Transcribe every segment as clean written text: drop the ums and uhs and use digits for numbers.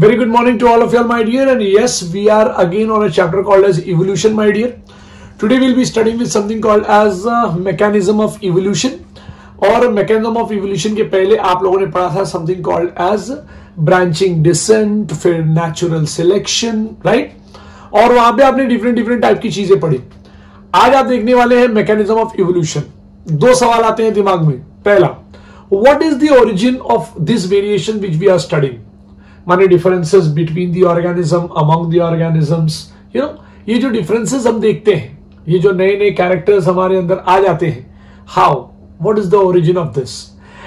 Very good morning to all of you, my dear, and yes, we are again on a chapter called as evolution, my dear. Today we'll be studying with something called as mechanism of evolution. और mechanism of evolution के पहले आप लोगों ने पढ़ा था something called as branching descent, फिर natural selection, right? और वहां पे आपने different टाइप की चीजें पढ़ी. आज आप देखने वाले हैं mechanism of evolution. दो सवाल आते हैं दिमाग में. पहला, what is the origin of this variation which we are studying? माने differences between the organism, among the organisms, you know, ये जो differences हम देखते हैं, ये जो नए नए characters हमारे अंदर आ जाते हैं, how? What is the origin of this?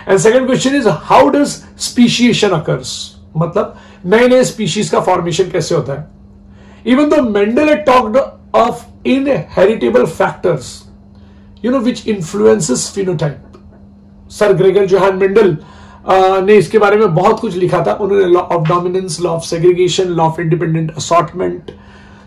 And second question is, how does speciation occurs? मतलब नए नए species का formation कैसे होता है? Even though Mendel had talked of inheritable factors, you know, which influences phenotype. Sir Gregor Johann Mendel ने इसके बारे में बहुत कुछ लिखा था. उन्होंने law of dominance, law of segregation, law of independent assortment.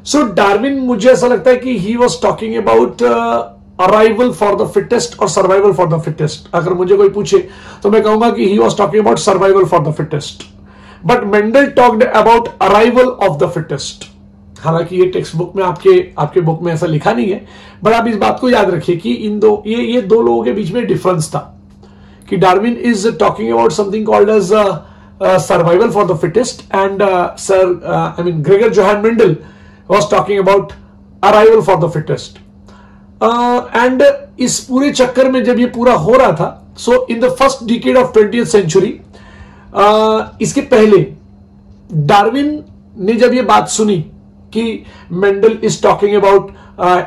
So Darwin, मुझे ऐसा लगता है कि he was talking about arrival for the fittest और सर्वाइवल फॉर द फिटेस्ट. अगर मुझे कोई पूछे तो मैं कहूंगा कि he was talking about survival for the fittest, but Mendel talked about arrival of the fittest. हालांकि ये टेक्स्ट बुक में आपके बुक में ऐसा लिखा नहीं है, बट आप इस बात को याद रखिए कि इन दो ये दो लोगों के बीच में डिफरेंस था कि Darwin is talking about something called as survival for the fittest and Gregor Johann Mendel was talking about arrival for the fittest. And इस पूरे चक्कर में जब ये पूरा हो रहा था, so in the first decade of 20th century, इसके पहले डार्विन ने जब ये बात सुनी कि Mendel is talking about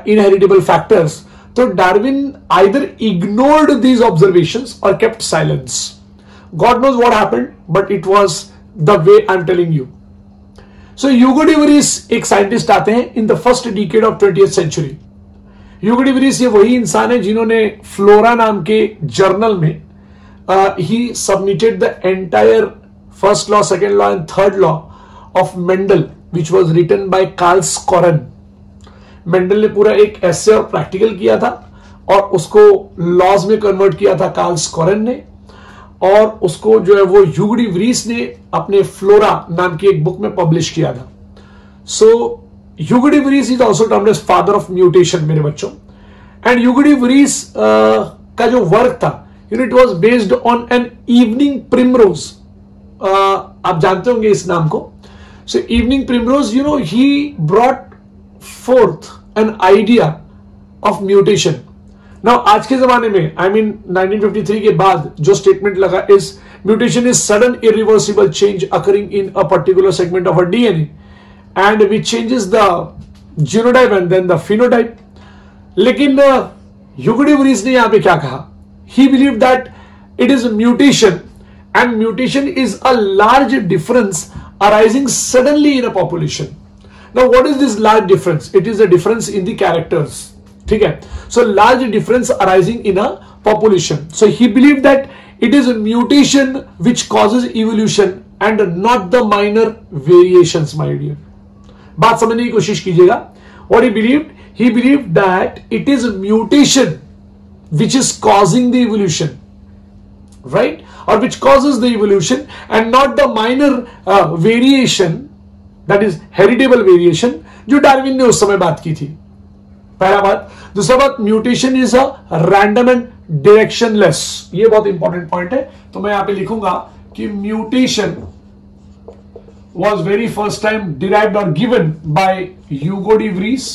inheritable factors, तो Darwin either ignored these observations or kept silence. God knows what happened, but it was the way I'm telling you. So Hugo de वरीस एक साइंटिस्ट आते हैं in the first decade of 20th century. Hugo de वरीस ये वही इंसान है जिन्होंने फ्लोरा नाम के जर्नल में he submitted the entire first law, second law and third law of Mendel, which was written by Carl Scoren. Mendel ने पूरा एक एसे और प्रैक्टिकल किया था और उसको लॉज में कन्वर्ट किया था कार्ल स्कोरेन ने, और उसको जो है वो ह्यूगो डी वरीस ने अपने फ्लोरा नाम की एक बुक में पब्लिश किया था. So Hugo de Vries is also termed as father of mutation मेरे बच्चों. एंड ह्यूगो डी वरीस का जो वर्क था, it was based on an evening primrose. आप जानते होंगे इस नाम को. So evening primrose, you know, he brought forth an idea of mutation. Now आज के जमाने में, I mean 1953 के बाद जो स्टेटमेंट लगा is mutation is sudden irreversible change occurring in a particular segment of a DNA and which changes the genotype and then the phenotype. लेकिन ह्यूगो de वरीस ने यहां पे क्या कहा? He believed that it is a mutation and mutation is a large difference arising suddenly in a population. Now, what is this large difference? It is a difference in the characters. ठीक है? So, large difference arising in a population. So, he believed that it is a mutation which causes evolution and not the minor variations, my dear. बात समझने की कोशिश कीजिएगा. What he believed? He believed that it is a mutation which is causing the evolution, right? Or which causes the evolution and not the minor variation. That is heritable variation, जो Darwin ने उस समय बात की थी. पहला बात. दूसरा बात, mutation is a random and directionless. ये बहुत इंपॉर्टेंट पॉइंट है, तो मैं यहां पे लिखूंगा कि mutation was very first time derived और गिवन बाय ह्यूगो डी वरीस,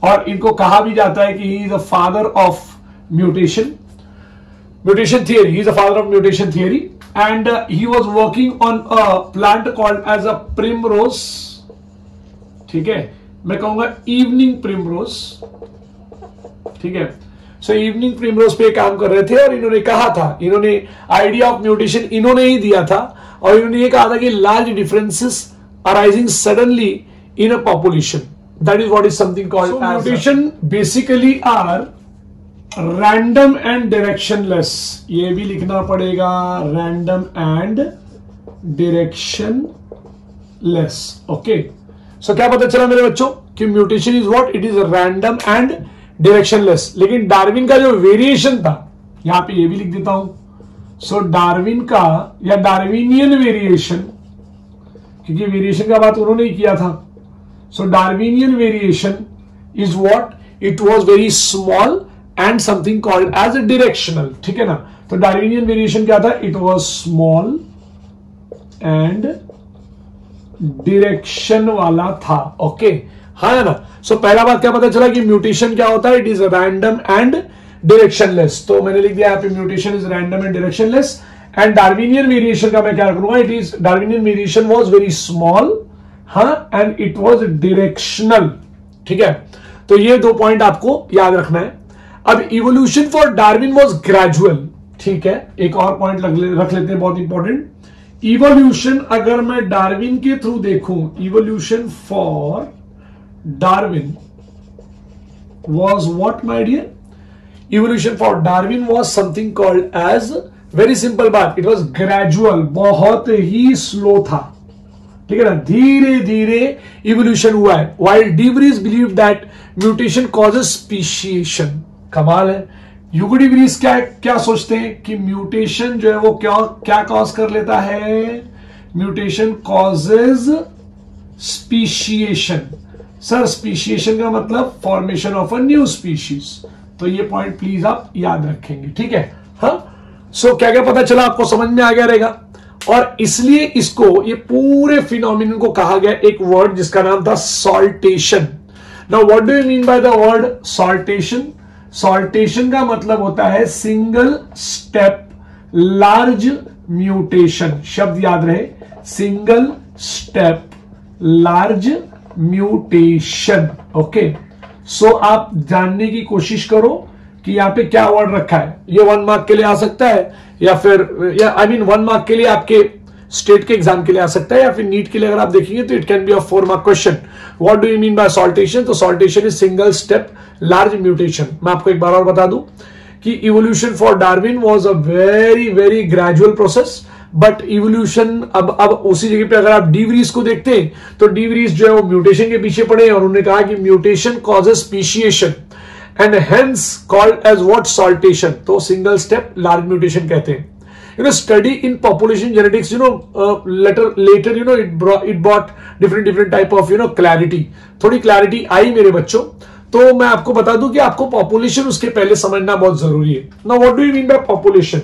और इनको कहा भी जाता है कि he is the father of mutation theory. He is the father of mutation theory. And he was working on a plant called as a primrose. ठीक है, मैं कहूंगा इवनिंग प्रिमरोज. ठीक है, सो इवनिंग प्रिमरोज पे काम कर रहे थे और इन्होंने कहा था, इन्होंने आइडिया ऑफ म्यूटेशन इन्होंने ही दिया था, और इन्होंने ये कहा था कि large differences arising suddenly in a population, that is what is something called mutation. Basically are random and directionless. ये भी लिखना पड़ेगा, random and directionless. Okay, so क्या पता चला मेरे बच्चों कि mutation is what? It is random and directionless. लेकिन डार्विन का जो वेरिएशन था, यहां पे ये भी लिख देता हूं. सो डार्विन का या डार्विनियन वेरिएशन क्योंकि वेरिएशन का बात उन्होंने ही किया था। So Darwinian variation is what, it was very small and something called as a directional, ठीक है ना। तो डार्विनियन वेरिएशन क्या था, it was small and direction वाला था। ओके हाँ है ना। सो पहला बात क्या पता चला कि म्यूटेशन क्या होता है, it is random and directionless. तो मैंने लिख दिया यहाँ पे mutation is random and directionless. And Darwinian variation का मैं क्या करूंगा, it is Darwinian variation was very small, हाँ, एंड इट वाज डायरेक्शनल, ठीक है। तो ये दो पॉइंट आपको याद रखना है। अब evolution for Darwin was gradual, ठीक है। एक और पॉइंट रख लेते हैं बहुत इंपॉर्टेंट। इवोल्यूशन अगर मैं डार्विन के थ्रू देखूं, evolution for Darwin was what my dear, evolution for Darwin was something called as, very simple बात, इट वाज ग्रेजुअल, बहुत ही स्लो था, ठीक है ना, धीरे धीरे इवोल्यूशन हुआ है। While de Vries believe that mutation causes speciation. कमाल है, ह्यूगो डी वरीज क्या सोचते हैं कि म्यूटेशन जो है वो क्या कॉज कर लेता है, mutation causes speciation. Sir speciation का मतलब formation of a new species. तो ये पॉइंट प्लीज आप याद रखेंगे, ठीक है। हाँ, सो क्या क्या पता चला आपको, समझ में आ गया रहेगा। और इसलिए इसको, ये पूरे फिनोमिनन को कहा गया एक वर्ड जिसका नाम था saltation. Now what do you mean by the word saltation? Saltation का मतलब होता है सिंगल स्टेप लार्ज म्यूटेशन। शब्द याद रहे, single step large mutation. Okay, so आप जानने की कोशिश करो कि यहां पे क्या वर्ड रखा है। ये 1 मार्क के लिए आ सकता है, या फिर आई मीन 1 मार्क के लिए आपके स्टेट के एग्जाम के लिए आ सकता है, या फिर नीट के लिए अगर आप देखेंगे तो it can be a 4 mark question. What do you mean by saltation? तो saltation is single step large mutation. मैं आपको एक बार और बता दूं कि evolution for Darwin was a very very gradual process, but evolution अब उसी जगह पे अगर आप डी वरीज को देखते हैं तो डी वरीज जो है वो म्यूटेशन के पीछे पड़े, और उन्होंने कहा कि mutation causes speciation and hence called as what, saltation. तो सिंगल स्टेप लार्ज म्यूटेशन कहते हैं। Study in population genetics, later it brought different type of clarity, थोड़ी clarity आई मेरे बच्चों। तो मैं आपको बता दूं कि आपको पॉपुलेशन उसके पहले समझना बहुत जरूरी है। Now what do you mean by population?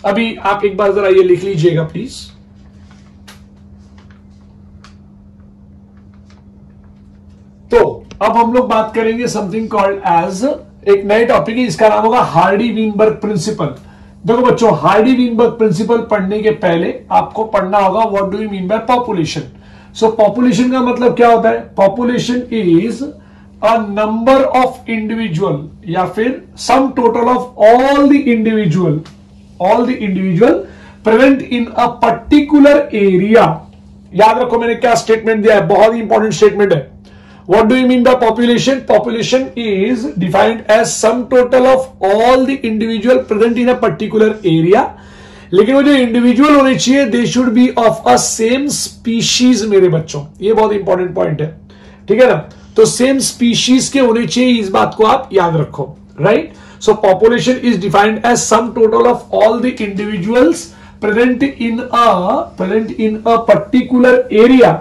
अभी आप एक बार जरा ये लिख लीजिएगा प्लीज। तो अब हम लोग बात करेंगे समथिंग कॉल्ड एज, एक नए टॉपिक है, इसका नाम होगा हार्डी-वीनबर्ग प्रिंसिपल। देखो बच्चों, हार्डी-वीनबर्ग प्रिंसिपल पढ़ने के पहले आपको पढ़ना होगा what do you mean by population. So population का मतलब क्या होता है? Population is a number of individual, या फिर सम total of all the individual present in a particular area. याद रखो मैंने क्या स्टेटमेंट दिया है, बहुत ही इंपॉर्टेंट स्टेटमेंट है। What do you mean by population? Population is defined as sum total of all the individual present in a particular area. लेकिन वो जो इंडिविजुअल होने चाहिए दे should be of a same species मेरे बच्चों, ये बहुत इंपॉर्टेंट पॉइंट है, ठीक है ना। तो सेम स्पीशीज के होने चाहिए, इस बात को आप याद रखो, right. So population is defined as sum total of all the individuals present in a particular area,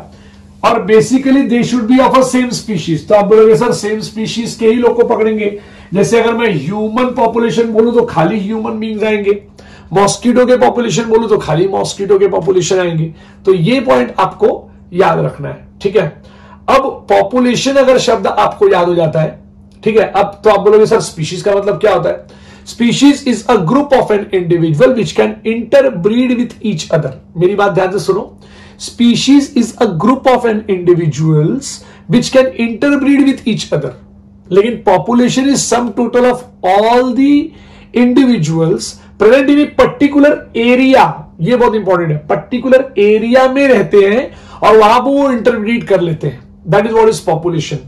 और basically they should be of a same species. तो आप बोलोगे सर सेम स्पीशीज के ही लोग को पकड़ेंगे, जैसे अगर मैं ह्यूमन पॉपुलेशन बोलूं तो खाली ह्यूमन बीइंग्स आएंगे, मॉस्किटो के पॉपुलेशन बोलूं तो खाली मॉस्किटो के पॉपुलेशन आएंगे। तो ये पॉइंट आपको याद रखना है, ठीक है। अब पॉपुलेशन अगर शब्द आपको याद हो जाता है, ठीक है, अब तो आप बोलोगे सर स्पीशीज का मतलब क्या होता है? Species is a group of an individual which can interbreed with each other. मेरी बात ध्यान से सुनो, species is a group of an individuals which can interbreed with each other, लेकिन population is sum total of all the individuals present in a particular area। ये बहुत important है, particular area में रहते हैं और वहां पर वो इंटरब्रीड कर लेते हैं, that is what is population.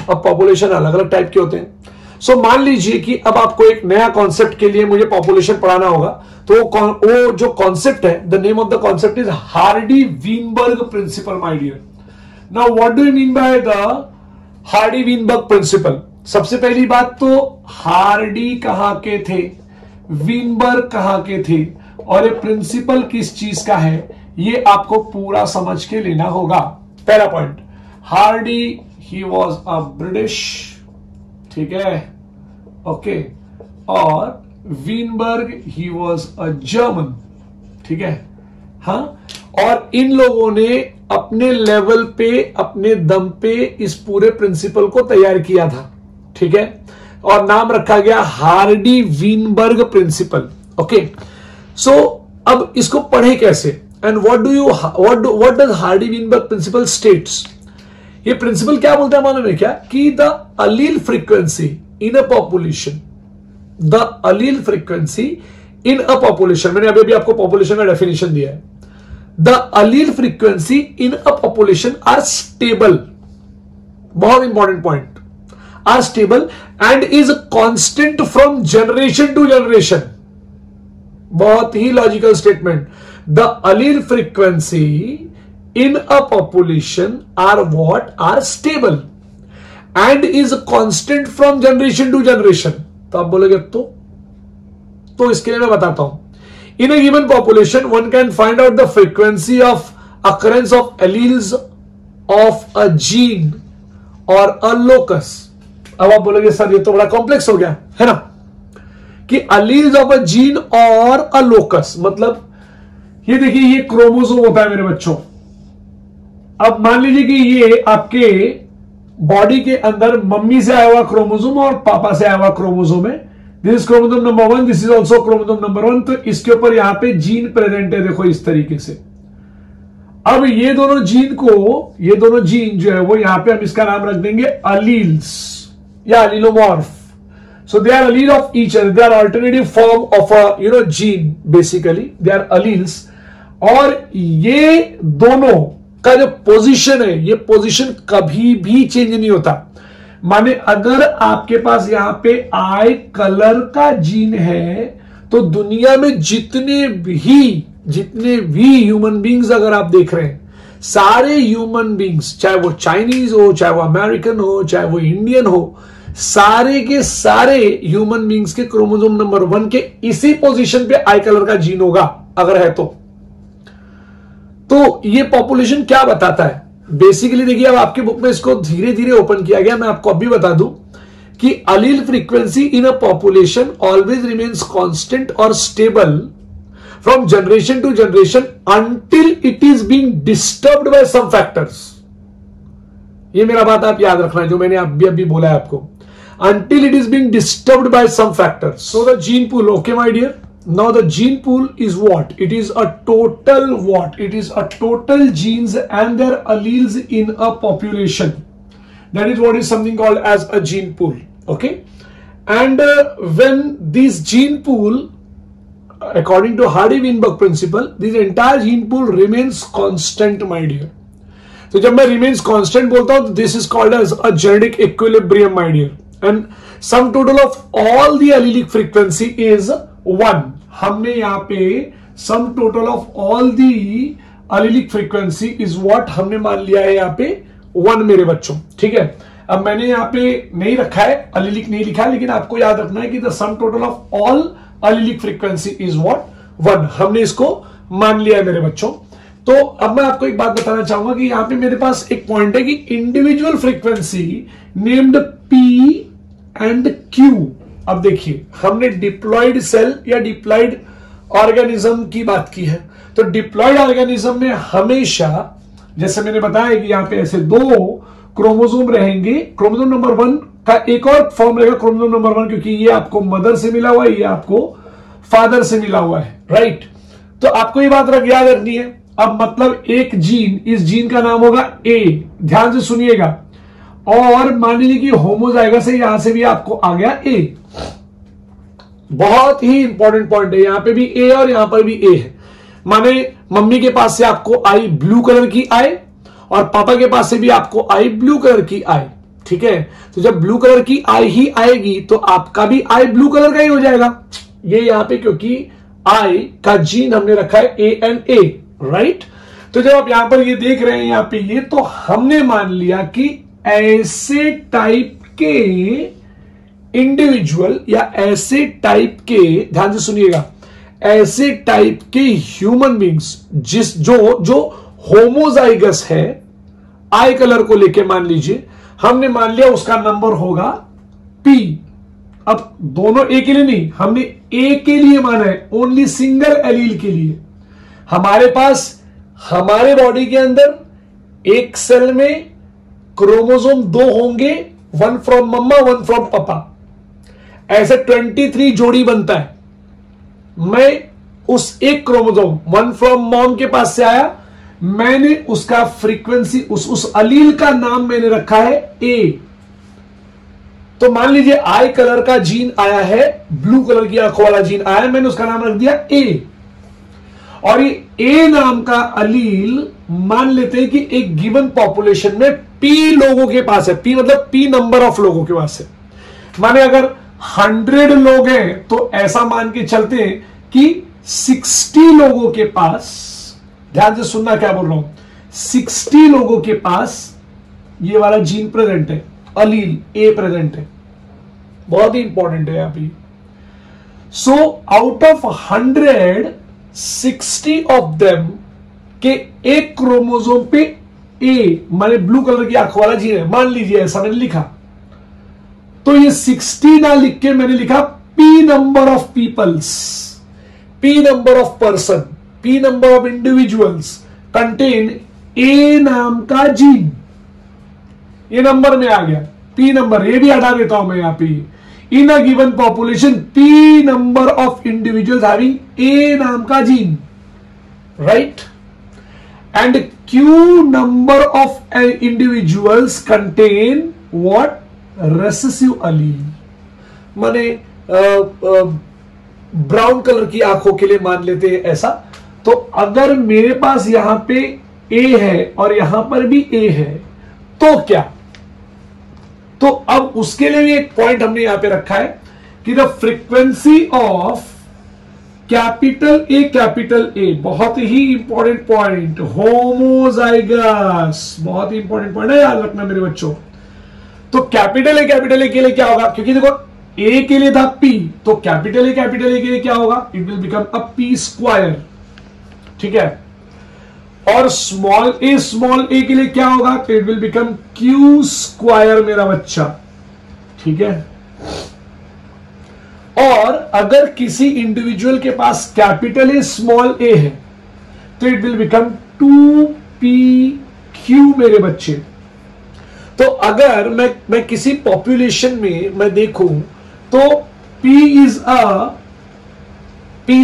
अब पॉपुलेशन अलग अलग टाइप के होते हैं। सो मान लीजिए कि अब आपको एक नया कॉन्सेप्ट के लिए मुझे पॉपुलेशन पढ़ाना होगा, तो वो जो कॉन्सेप्ट है, the name of the concept is Hardy Weinberg principle my dear. Now what do you mean by the Hardy Weinberg principle? सबसे पहली बात तो हार्डी कहां के थे, वीनबर्ग कहां के थे, और ये प्रिंसिपल किस चीज का है? ये आपको पूरा समझ के लेना होगा। पहला point, Hardy he was a British, ठीक है, ओके, और Weinberg he was a German, ठीक है, हाँ, और इन लोगों ने अपने लेवल पे, अपने दम पे इस पूरे प्रिंसिपल को तैयार किया था, ठीक है, और नाम रखा गया Hardy Weinberg principle, okay. So अब इसको पढ़े कैसे, and what does Hardy Weinberg principle states. ये प्रिंसिपल क्या बोलता है मालूम है क्या, कि the allele frequency in a population, the allele frequency in a population, मैंने अभी आपको पॉपुलेशन का डेफिनेशन दिया है, the allele frequency in a population are stable, बहुत important point, are stable and is constant from generation to generation. बहुत ही logical statement. The allele frequency in a population are what, are stable and is constant from generation to generation. तो आप बोलोगे तो इसके लिए मैं बताता हूं। In a given population, one can find out the frequency of occurrence of alleles of a gene or a locus. अब आप बोलोगे सर ये तो बड़ा कॉम्प्लेक्स हो गया है ना, कि alleles of a gene or a locus, मतलब ये देखिए ये क्रोमोसोम होता है मेरे बच्चों। अब मान लीजिए कि ये आपके बॉडी के अंदर मम्मी से आया हुआ क्रोमोसोम और पापा से आया हुआ क्रोमोसोम है। This is chromosome number 1, this is also chromosome number 1। तो इसके ऊपर यहां पे जीन प्रेजेंट है, देखो इस तरीके से। अब ये दोनों जीन जो है वो यहां पे हम इसका नाम रख देंगे अलील्स या allelomorph. So they are allele of each other, they are alternative form of a gene, basically they are alleles. और ये दोनों का जो पोजीशन है, ये पोजीशन कभी भी चेंज नहीं होता। माने अगर आपके पास यहां पे आई कलर का जीन है तो दुनिया में जितने भी ह्यूमन बींग्स अगर आप देख रहे हैं, सारे ह्यूमन बींग्स, चाहे वो चाइनीज हो, चाहे वो अमेरिकन हो, चाहे वो इंडियन हो, सारे के सारे ह्यूमन बींग्स के क्रोमोसोम नंबर 1 के इसी पोजीशन पे आई कलर का जीन होगा अगर है तो ये पॉपुलेशन क्या बताता है बेसिकली। देखिए अब आपके बुक में इसको धीरे धीरे ओपन किया गया, मैं आपको अभी बता दूं कि allele frequency in a population always remains constant और stable from generation to generation until it is being disturbed by some factors. ये मेरा बात आप याद रखना है जो मैंने अभी बोला है आपको, until it is being disturbed by some factors. So the gene pool, okay my dear, now the gene pool is what? It is a total what? It is a total genes and their alleles in a population. That is what is something called as a gene pool, okay. And when this gene pool, according to Hardy-Weinberg principle, this entire gene pool remains constant my dear. तो जब मैं remains constant बोलता हूं तो this is called as a genetic equilibrium my dear. And sum total of all the allelic frequency is 1. हमने यहाँ पे sum total of all the allelic frequency is what हमने मान लिया है यहाँ पे 1 मेरे बच्चों, ठीक है। अब मैंने यहाँ पे नहीं रखा है, allelic नहीं लिखा है, लेकिन आपको याद रखना है कि the sum total of all allelic frequency is what 1. हमने इसको मान लिया है मेरे बच्चों। तो अब मैं आपको एक बात बताना चाहूंगा कि यहां पे मेरे पास एक पॉइंट है कि individual frequency named P and Q। अब देखिए हमने डिप्लॉयड सेल या डिप्लॉयड ऑर्गेनिज्म की बात की है, तो डिप्लॉयड ऑर्गेनिज्म में हमेशा जैसे मैंने बताया कि यहां पे ऐसे 2 क्रोमोसोम रहेंगे। क्रोमोसोम नंबर 1 का एक और फॉर्म रहेगा क्रोमोसोम नंबर 1, क्योंकि ये आपको मदर से मिला हुआ है, ये आपको फादर से मिला हुआ है, राइट। तो आपको ये बात याद रखनी है। अब मतलब एक जीन, इस जीन का नाम होगा A, ध्यान से सुनिएगा। और मान लीजिए कि होमोजाइगस से यहां से भी आपको आ गया A। बहुत ही इंपॉर्टेंट पॉइंट है, यहां पे भी A और यहां पर भी A है। माने मम्मी के पास से आपको आई ब्लू कलर की आई और पापा के पास से भी आपको आई ब्लू कलर की आई, ठीक है। तो जब ब्लू कलर की आई ही आएगी तो आपका भी आई ब्लू कलर का ही हो जाएगा। ये यहां पे क्योंकि आई का जीन हमने रखा है A एंड A, राइट। तो जब आप यहां पर ये देख रहे हैं यहां पे ये, तो हमने मान लिया कि ऐसे टाइप के इंडिविजुअल या ऐसे टाइप के, ध्यान से सुनिएगा, ऐसे टाइप के ह्यूमन बींग्स जो होमोजाइगस है, आई कलर को लेके मान लीजिए, हमने मान लिया उसका नंबर होगा P। अब दोनों ए के लिए नहीं, हमने ए के लिए माना है, ओनली सिंगल एलील के लिए। हमारे पास हमारे बॉडी के अंदर एक सेल में क्रोमोसोम 2 होंगे, 1 फ्रॉम मम्मा 1 फ्रॉम पापा, ऐसे 23 जोड़ी बनता है। मैं उस एक क्रोमोसोम 1 फ्रॉम मॉम के पास से आया, मैंने उसका फ्रीक्वेंसी उस अलील का नाम मैंने रखा है ए। तो मान लीजिए आई कलर का जीन आया है, ब्लू कलर की आंखों वाला जीन आया है, मैंने उसका नाम रख दिया ए। और ये ए नाम का अलील मान लेते हैं कि एक गिवन पॉपुलेशन में पी लोगों के पास है। पी मतलब पी नंबर ऑफ लोगों के पास है। माने अगर 100 लोग हैं तो ऐसा मान के चलते हैं कि 60 लोगों के पास, ध्यान से सुनना क्या बोल रहा हूं, 60 लोगों के पास ये वाला जीन प्रेजेंट है, अलील ए प्रेजेंट है। बहुत ही इंपॉर्टेंट है यहां पे। So out of 100, 60 of them के एक क्रोमोसोम पे ए माने ब्लू कलर की आंख वाला जीन है, मान लीजिए ऐसा मैंने लिखा। तो ये 60 ना लिख के मैंने लिखा P number of peoples, P number of person, P number of individuals contain A नाम का जीन। ये नंबर में आ गया, पी नंबर, ये भी हटा देता हूं मैं यहां पे। In a given population p number of individuals having A नाम का gene, right, and q number of individuals contain what, recessive allele. माने ब्राउन कलर की आंखों के लिए मान लेते हैं ऐसा। तो अगर मेरे पास यहां पे ए है और यहां पर भी ए है तो क्या, तो अब उसके लिए भी एक पॉइंट हमने यहां पे रखा है कि the frequency of capital A, बहुत ही इंपॉर्टेंट पॉइंट, होमोजाइगस, बहुत ही इंपॉर्टेंट पॉइंट है, याद रखना मेरे बच्चों। तो कैपिटल ए के लिए क्या होगा, क्योंकि देखो ए के लिए था पी, तो कैपिटल ए के लिए क्या होगा, it will become a P square, ठीक है। और स्मॉल ए के लिए क्या होगा, it will become Q square मेरा बच्चा, ठीक है। और अगर किसी इंडिविजुअल के पास कैपिटल ए स्मॉल ए है तो इट विल बिकम 2pq मेरे बच्चे। तो अगर मैं किसी पॉपुलेशन में मैं देखूं तो p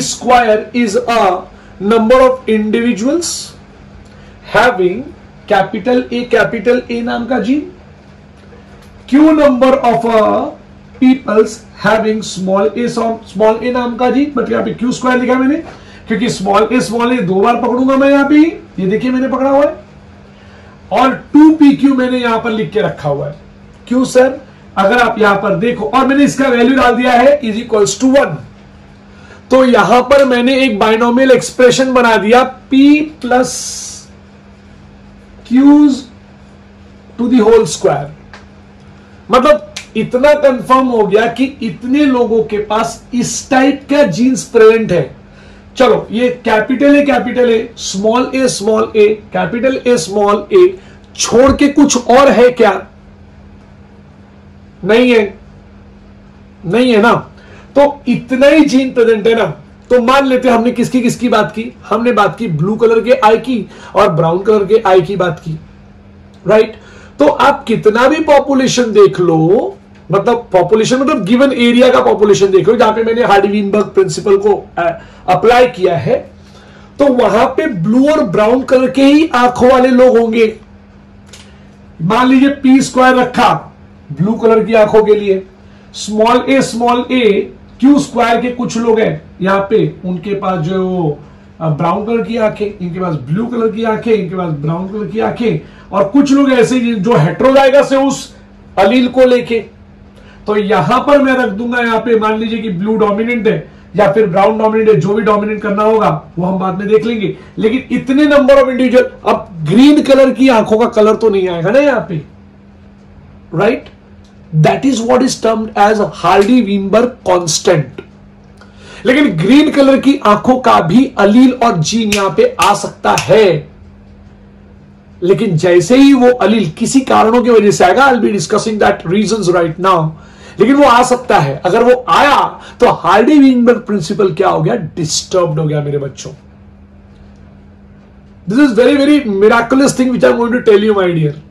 square is a number of individuals having capital A नाम का gene, q number of peoples having small A नाम का जीन। मतलब यहां पे क्यू स्क्वायर लिखा मैंने क्योंकि स्मॉल ए 2 बार पकड़ूंगा मैं यहां पे, ये देखिए मैंने पकड़ा हुआ है, और 2pq मैंने यहां पर लिख के रखा हुआ है। क्यों सर, अगर आप यहां पर देखो, और मैंने इसका वैल्यू डाल दिया है इज इक्वल्स टू 1, तो यहां पर मैंने एक बाइनोमियल एक्सप्रेशन बना दिया p plus q's to the whole square. मतलब इतना कंफर्म हो गया कि इतने लोगों के पास इस टाइप का जीन्स प्रेजेंट है। चलो ये capital A small A capital A small A छोड़ के कुछ और है क्या, नहीं है ना। तो इतना ही जीन प्रेजेंट है ना। तो मान लेते हमने किसकी बात की, हमने बात की ब्लू कलर के आई की और ब्राउन कलर के आई की बात की, राइट। तो आप कितना भी पॉपुलेशन देख लो, मतलब पॉपुलेशन मतलब गिवन एरिया का पॉपुलेशन देख लो, जहां पे मैंने हार्डी-वीनबर्ग प्रिंसिपल को अप्लाई किया है, तो वहां पे ब्लू और ब्राउन कलर के ही आंखों वाले लोग होंगे। मान लीजिए पी स्क्वायर रखा ब्लू कलर की आंखों के लिए, स्मॉल ए क्यू स्क्वायर के कुछ लोग हैं यहां पे, उनके पास जो ब्राउन कलर की आंखें, इनके पास ब्लू कलर की आंखें, इनके पास ब्राउन कलर की आंखें, और कुछ लोग ऐसे जो हेटेरोजाइगस है उस अलील को लेके। तो यहां पर मैं रख दूंगा, यहां पे मान लीजिए कि ब्लू डोमिनेंट है या फिर ब्राउन डोमिनेंट है, जो भी डोमिनेंट करना होगा वो हम बाद में देख लेंगे। लेकिन इतने नंबर ऑफ इंडिविजुअल, अब ग्रीन कलर की आंखों का कलर तो नहीं आएगा ना यहां पे, right. That is what is termed as Hardy Weinberg constant. लेकिन ग्रीन कलर की आंखों का भी अलील और जीन यहां पे आ सकता है, लेकिन जैसे ही वो अलील किसी कारणों की वजह से आएगा, I will be discussing that reasons right now, लेकिन वो आ सकता है। अगर वो आया तो हार्डी-वीनबर्ग प्रिंसिपल क्या हो गया, डिस्टर्ब्ड हो गया मेरे बच्चों। This is very very miraculous thing which I am going to tell you my dear.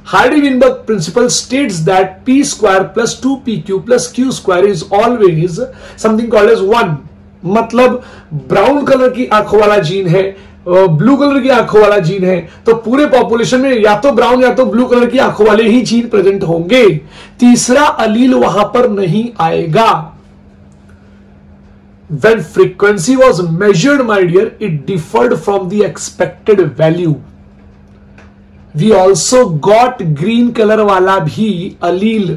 Hardy-Weinberg principle states that p square plus 2pq plus q square is always something called as 1। मतलब brown colour की आंखों वाला gene है, blue colour की आंखों वाला gene है, तो पूरे पॉपुलेशन में या तो ब्राउन या तो ब्लू कलर की आंखों वाले ही जीन प्रेजेंट होंगे, तीसरा अलील वहां पर नहीं आएगा। When frequency was measured, my dear, it differed from the expected value। We also got green color वाला भी allele,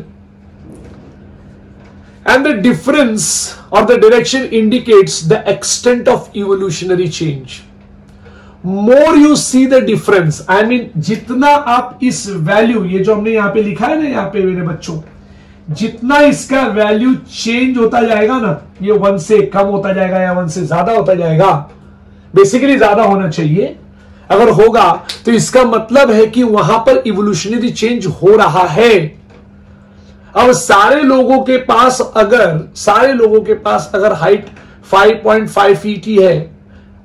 and the difference or the direction indicates the extent of evolutionary change। More you see the difference, I mean जितना आप इस value, ये जो हमने यहां पे लिखा है ना यहां पे मेरे बच्चों, जितना इसका वैल्यू चेंज होता जाएगा ना, ये 1 से कम होता जाएगा या 1 से ज्यादा होता जाएगा, बेसिकली ज्यादा होना चाहिए, अगर होगा तो इसका मतलब है कि वहां पर इवोल्यूशनरी चेंज हो रहा है। अब सारे लोगों के पास अगर हाइट 5.5 फीट ही है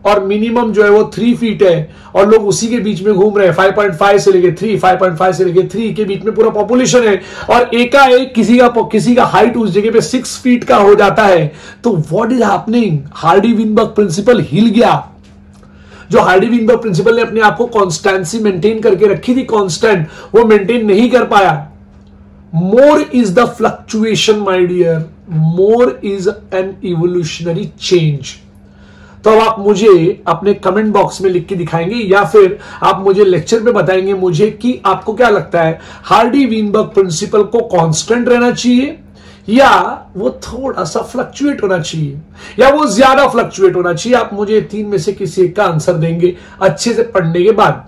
और मिनिमम जो है वो 3 फीट है और लोग उसी के बीच में घूम रहे हैं, 5.5 से लेके 3, 5.5 से लेके 3 के बीच में पूरा पॉपुलेशन है, और एकाएक किसी का हाइट उस जगह पे 6 फीट का हो जाता है, तो what is happening, Hardy Weinberg principle हिल गया। जो हार्डी-वीनबर्ग प्रिंसिपल ने अपने आप को कॉन्स्टेंसी मेंटेन करके रखी थी, कांस्टेंट, वो मेंटेन नहीं कर पाया। More is the fluctuation my dear, more is an evolutionary change. तो अब आप मुझे अपने कमेंट बॉक्स में लिख के दिखाएंगे या फिर आप मुझे लेक्चर में बताएंगे मुझे कि आपको क्या लगता है, हार्डी-वीनबर्ग प्रिंसिपल को कांस्टेंट रहना चाहिए या वो थोड़ा सा फ्लक्चुएट होना चाहिए या वो ज्यादा फ्लक्चुएट होना चाहिए। आप मुझे 3 में से किसी एक का आंसर देंगे अच्छे से पढ़ने के बाद।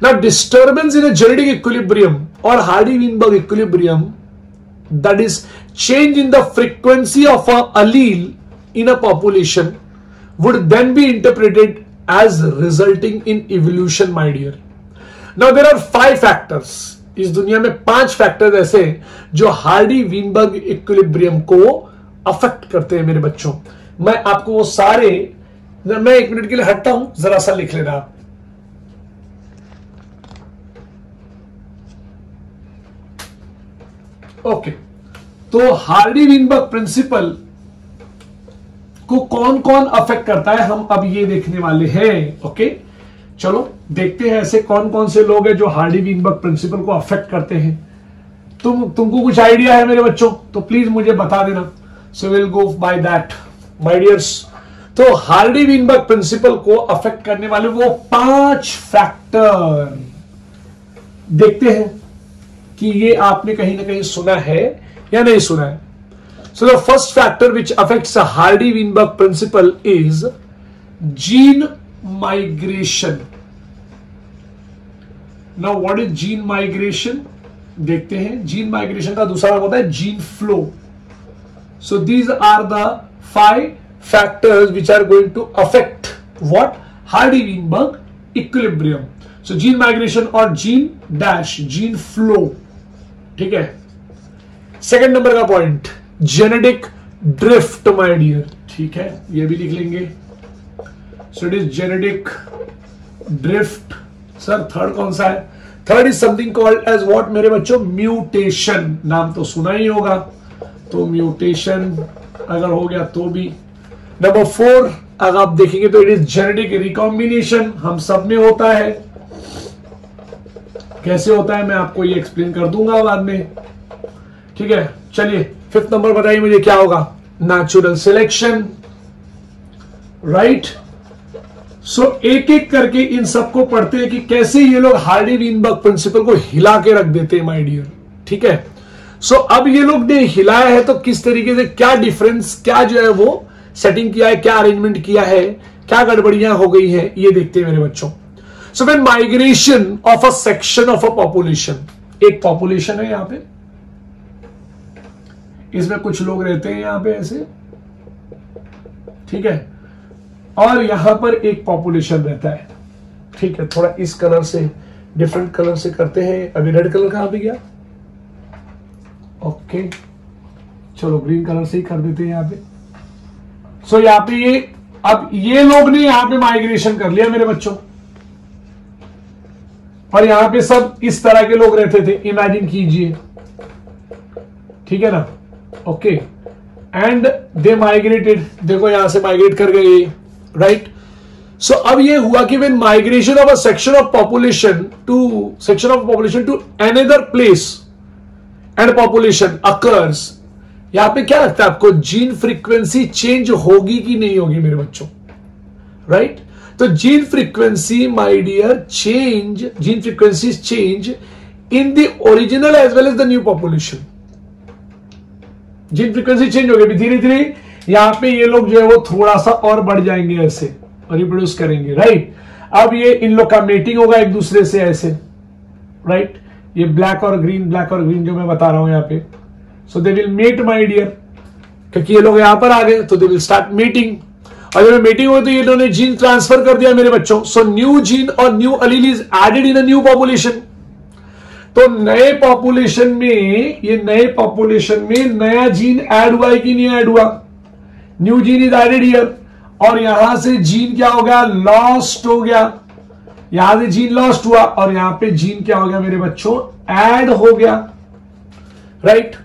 ना disturbance in a genetic equilibrium और Hardy Weinberg equilibrium, that is change in the frequency of a allele in a population, would then be interpreted as resulting in evolution my dear. Now there are 5 factors, इस दुनिया में 5 factors ऐसे जो Hardy-Weinberg equilibrium को affect करते हैं मेरे बच्चों। मैं आपको वो सारे, मैं 1 मिनट के लिए हटता हूं, जरा सा लिख लेना आप। ओके, तो हार्डी-वीनबर्ग प्रिंसिपल को कौन कौन अफेक्ट करता है हम अब ये देखने वाले हैं। ओके, चलो देखते हैं ऐसे कौन कौन से लोग हैं जो हार्डी-वीनबर्ग प्रिंसिपल को अफेक्ट करते हैं। तुमको कुछ आइडिया है मेरे बच्चों तो प्लीज मुझे बता देना। So will go by that my dears. तो हार्डी-वीनबर्ग प्रिंसिपल को अफेक्ट करने वाले वो 5 फैक्टर देखते हैं कि ये आपने कहीं ना कहीं सुना है या नहीं सुना है। So the first factor which affects Hardy Weinberg principle is gene migration. Now what is gene migration, देखते हैं। जीन माइग्रेशन का दूसरा नाम होता है gene flow. So these are the 5 factors which are going to affect what, Hardy Weinberg equilibrium. So gene migration और gene dash gene flow, ठीक है। सेकेंड नंबर का point genetic drift my dear, ठीक है, ये भी लिख लेंगे। So it is genetic drift. Sir third कौन सा है? Third is something called as what मेरे बच्चों, म्यूटेशन। नाम तो सुना ही होगा, तो म्यूटेशन अगर हो गया तो भी। नंबर 4 अगर आप देखेंगे तो इट इज जेनेटिक रिकॉम्बिनेशन, हम सब में होता है। कैसे होता है मैं आपको ये एक्सप्लेन कर दूंगा बाद में, ठीक है। चलिए 5th नंबर बताइए मुझे क्या होगा, नेचुरल सिलेक्शन, राइट। सो एक एक करके इन सबको पढ़ते हैं कि कैसे ये लोग हार्डी-वीनबर्ग प्रिंसिपल को हिला के रख देते हैं माय डियर, ठीक है। सो अब ये लोग ने हिलाया है तो किस तरीके से, क्या डिफरेंस, क्या जो है वो सेटिंग किया है, क्या अरेंजमेंट किया है, क्या गड़बड़ियां हो गई है, ये देखते हैं मेरे बच्चों। So when migration of a section of a population, एक पॉपुलेशन है यहां पे, इसमें कुछ लोग रहते हैं यहां पे ऐसे, ठीक है, और यहां पर एक पॉपुलेशन रहता है, ठीक है। थोड़ा इस कलर से, डिफरेंट कलर से करते हैं। अभी रेड कलर कहां पे गया? ओके, चलो ग्रीन कलर से ही कर देते हैं यहां पे। सो यहां पे ये, अब ये लोग ने यहां पे माइग्रेशन कर लिया मेरे बच्चों, और यहां पे सब इस तरह के लोग रहते थे, इमेजिन कीजिए, ठीक है ना। ओके, एंड दे माइग्रेटेड, देखो यहां से माइग्रेट कर गए, राइट। सो अब ये हुआ कि when migration of a section of population to another place and population occurs, यहां पे क्या लगता है आपको, जीन फ्रीक्वेंसी चेंज होगी कि नहीं होगी मेरे बच्चों, राइट। तो gene frequency my dear gene frequency change in the original as well as the new population. Gene frequency change होगी, धीरे धीरे यहां पे ये लोग जो है वो थोड़ा सा और बढ़ जाएंगे, ऐसे रिप्रोड्यूस करेंगे, राइट। अब ये इन लोग का मेटिंग होगा एक दूसरे से ऐसे, राइट। ये ब्लैक और ग्रीन जो मैं बता रहा हूं यहां पे, so they will mate my dear, क्योंकि ये लोग यहां पर आ गए तो दे विल स्टार्ट मीटिंग, और जब मीटिंग हुई तो ये लोगों ने जीन ट्रांसफर कर दिया मेरे बच्चों। सो न्यू जीन और new allele is added in a new population. तो नए पॉपुलेशन में नया जीन ऐड हुआ है कि नहीं ऐड हुआ? New gene is added here, और यहां से जीन क्या हो गया, लॉस्ट हो गया। यहां से जीन लॉस्ट हुआ और यहां पे जीन क्या हो गया मेरे बच्चों, ऐड हो गया, राइट।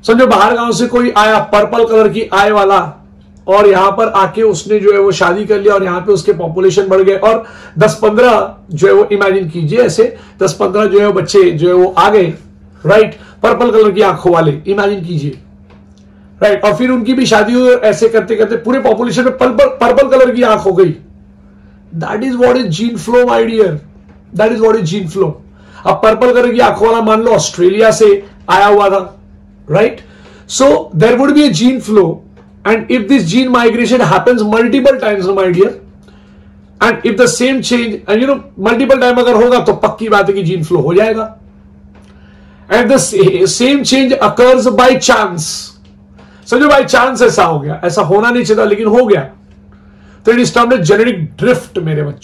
समझो बाहर गांव से कोई आया, पर्पल कलर की आय वाला, और यहां पर आके उसने जो है वो शादी कर लिया, और यहां पे उसके पॉपुलेशन बढ़ गए, और 10-15 जो है वो, इमेजिन कीजिए ऐसे 10-15 जो है वो बच्चे जो है वो आ गए, राइट, पर्पल कलर की आंखों वाले, इमेजिन कीजिए, राइट। और फिर उनकी भी शादी हुई, ऐसे करते करते पूरे पॉपुलेशन में पर्पल कलर की आंख हो गई। That is what is gene flow my dear, that is what is gene flow. अब पर्पल कलर की आंखों वाला मान लो ऑस्ट्रेलिया से आया हुआ था, right? So there would be a gene flow, and if this gene migration happens multiple times, my dear, and if the same change, and multiple time अगर होगा तो पक्की बात है कि gene flow हो जाएगा, and the same change occurs by chance। समझो by chance ऐसा हो गया, ऐसा होना नहीं चाहिए लेकिन हो गया, तो it is termed genetic drift मेरे बच्चों।